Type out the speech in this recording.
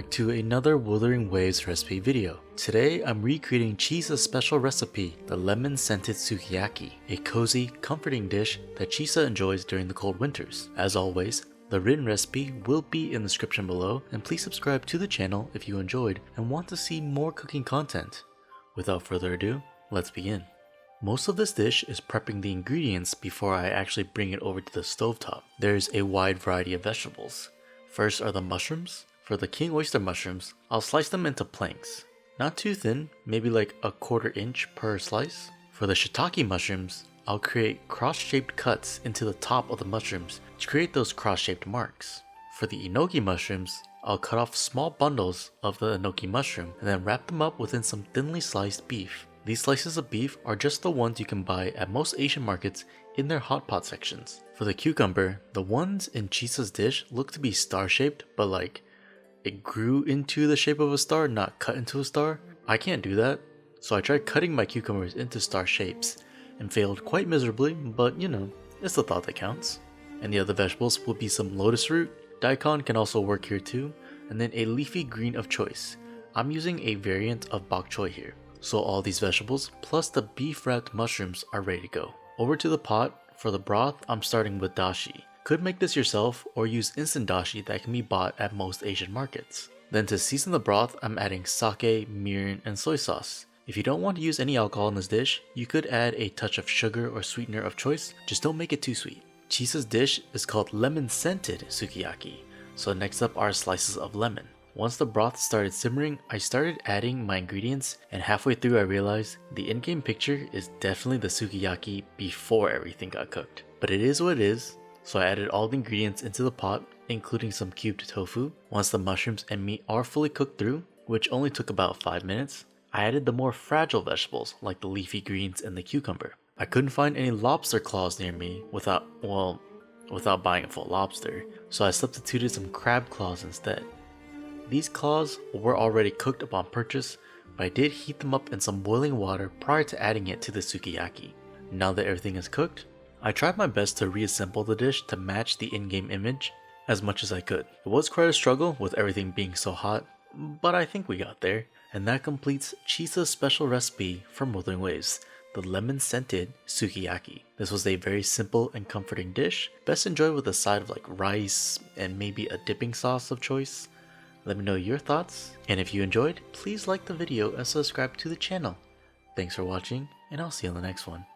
back to another Wuthering Waves recipe video. Today I'm recreating Chisa's special recipe, the Lemon Scented Sukiyaki, a cozy, comforting dish that Chisa enjoys during the cold winters. As always, the written recipe will be in the description below, and please subscribe to the channel if you enjoyed and want to see more cooking content. Without further ado, let's begin. Most of this dish is prepping the ingredients before I actually bring it over to the stovetop. There's a wide variety of vegetables. First are the mushrooms. For the king oyster mushrooms, I'll slice them into planks. Not too thin, maybe like a 1/4 inch per slice. For the shiitake mushrooms, I'll create cross-shaped cuts into the top of the mushrooms to create those cross-shaped marks. For the enoki mushrooms, I'll cut off small bundles of the enoki mushroom and then wrap them up within some thinly sliced beef. These slices of beef are just the ones you can buy at most Asian markets in their hot pot sections. For the cucumber, the ones in Chisa's dish look to be star-shaped, but like it grew into the shape of a star, not cut into a star. I can't do that, so I tried cutting my cucumbers into star shapes and failed quite miserably, but you know, it's the thought that counts. And the other vegetables will be some lotus root, daikon can also work here too, and then a leafy green of choice. I'm using a variant of bok choy here. So all these vegetables plus the beef wrapped mushrooms are ready to go. Over to the pot. For the broth, I'm starting with dashi. Could make this yourself or use instant dashi that can be bought at most Asian markets. Then to season the broth, I'm adding sake, mirin, and soy sauce. If you don't want to use any alcohol in this dish, you could add a touch of sugar or sweetener of choice, just don't make it too sweet. Chisa's dish is called Lemon Scented Sukiyaki, so next up are slices of lemon. Once the broth started simmering, I started adding my ingredients, and halfway through I realized the in-game picture is definitely the sukiyaki before everything got cooked. But it is what it is, so I added all the ingredients into the pot, including some cubed tofu. Once the mushrooms and meat are fully cooked through, which only took about 5 minutes, I added the more fragile vegetables like the leafy greens and the cucumber. I couldn't find any lobster claws near me without buying a full lobster, so I substituted some crab claws instead. These claws were already cooked upon purchase, but I did heat them up in some boiling water prior to adding it to the sukiyaki. Now that everything is cooked, I tried my best to reassemble the dish to match the in-game image as much as I could. It was quite a struggle with everything being so hot, but I think we got there. And that completes Chisa's special recipe from Wuthering Waves, the Lemon Scented Sukiyaki. This was a very simple and comforting dish, best enjoyed with a side of like rice and maybe a dipping sauce of choice. Let me know your thoughts, and if you enjoyed, please like the video and subscribe to the channel. Thanks for watching, and I'll see you on the next one.